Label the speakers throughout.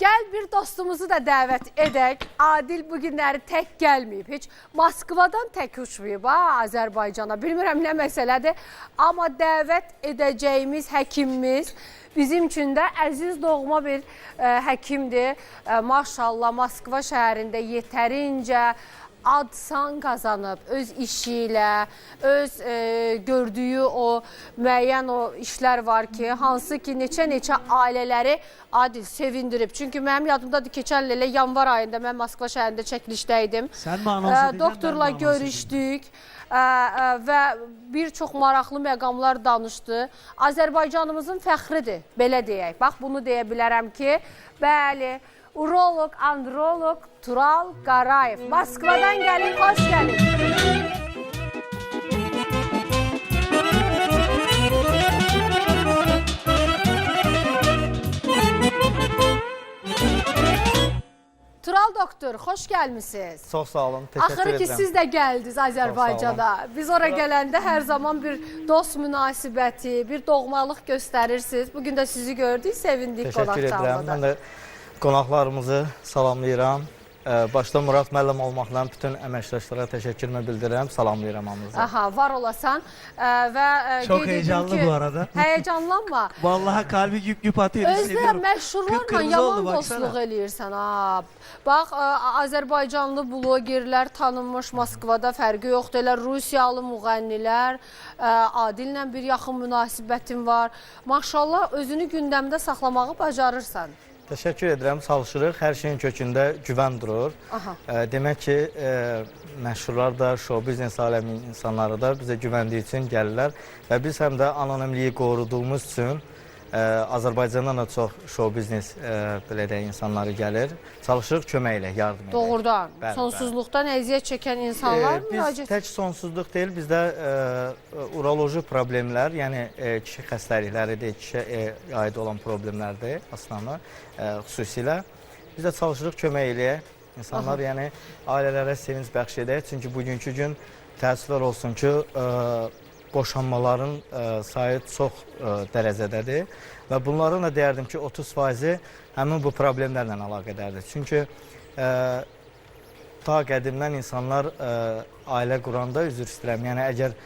Speaker 1: Gəl bir dostumuzu da dəvət edək. Adil bu günləri tək gəlməyib. Heç Moskvadan tək uçmayıb Azərbaycana. Bilmirəm nə məsələdir. Amma dəvət edəcəyimiz həkimimiz bizim üçün də əziz doğma bir həkimdir. Maşallah Moskva şəhərində yetərincə ad-san qazanıb öz işi ilə, öz gördüyü o müəyyən o işlər var ki, hansı ki neçə-neçə ailələri Adil sevindirib. Çünki mənim yadımdadır keçən il elə yanvar ayında mən Moskva şəhərində çəkilişdəydim. Doktorla görüşdük və bir çox maraqlı məqamlar danışdı. Azərbaycanımızın fəxridir, belə deyək. Bax, bunu deyə bilərəm ki, bəli, uroloq, androloq Tural Qarayev. Moskvadan gəlin, xoş gəlin. Tural doktor, xoş gəlmişsiniz.
Speaker 2: Çox sağ olun, təşəkkür edirəm.
Speaker 1: Axırı ki, siz də gəldiniz Azərbaycana. Biz ora gələndə hər zaman bir dost münasibəti, bir doğmalıq göstərirsiniz. Bugün də sizi gördük, sevindik qonaq
Speaker 2: Təşəkkür edirəm.
Speaker 1: çalmadan.
Speaker 2: Mən də qonaqlarımızı salamlayıram. Başda Murad müəllim olmaqla bütün əməkdaşlara təşəkkürümü bildirirəm, salamlayıram hamınızı.
Speaker 1: Aha, var olasan və
Speaker 3: Çok heyecanlı bu arada.
Speaker 1: Heyecanlanma.
Speaker 3: Vallahi kalbi güp güp atıyor,
Speaker 1: Özdə
Speaker 3: hissediyorum.
Speaker 1: məşhurlarla
Speaker 3: Kıpkırmızı
Speaker 1: yaman
Speaker 3: oldu, baksana.
Speaker 1: dostluq eləyirsən. Bax, Azərbaycanlı blogerlər tanınmış Moskvada, fərqi yoxdur. Elə Rusiyalı müğənnilər, Adillə bir yaxın münasibətin var. Maşallah, özünü gündəmdə saxlamağı bacarırsan.
Speaker 2: Təşəkkür edirəm, çalışırıq. Hər şeyin kökündə güvən durur. Demək ki, məşhurlar da, show biznes aləmi insanları da bizə güvəndiyi üçün gəlirlər. Və biz həm də anonimliyi qoruduğumuz üçün Azərbaycandan da çox show biznes belə deyək insanları gəlir. Çalışırıq kömək ilə, yardım edək.
Speaker 1: Doğrudan,
Speaker 2: Bəli,
Speaker 1: sonsuzluqdan əziyyət çəkən insanlar
Speaker 2: Biz
Speaker 1: müraciət.
Speaker 2: tək sonsuzluq deyil, bizdə uroloji problemlər, yəni kişi xəstəlikləridir, kişiyə aid olan problemlərdir aslında, xüsusilə. Biz də çalışırıq kömək eləyək. İnsanlar, yəni ailələrə sevinç bəxş edək. Çünki bugünkü gün təəssüflər olsun ki, boşanmaların sayı çox dərəcədədir və bunların da deyərdim ki 30%-i həmin bu problemlərlə əlaqədərdir. Çünki ta qədimdən insanlar ailə quranda, üzr istəyirəm, yəni əgər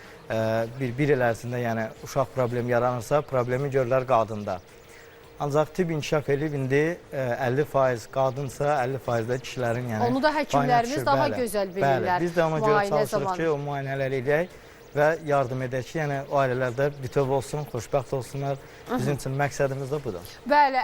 Speaker 2: bir il ərzində yəni uşaq problemi yaranırsa, problemi görürlər qadında. Ancaq tibb inkişaf edib indi 50% qadınsa, 50% də kişilərin yəni
Speaker 1: Onu da həkimlərimiz daha gözəl bilirlər.
Speaker 2: Bəli, biz də ona görə çalışırıq ki, o müayinələri eləyək və yardım edək ki, yəni o ailələrdə bütöv olsun, xoşbəxt olsunlar. Bizim üçün məqsədimiz də budur.
Speaker 1: Bəli,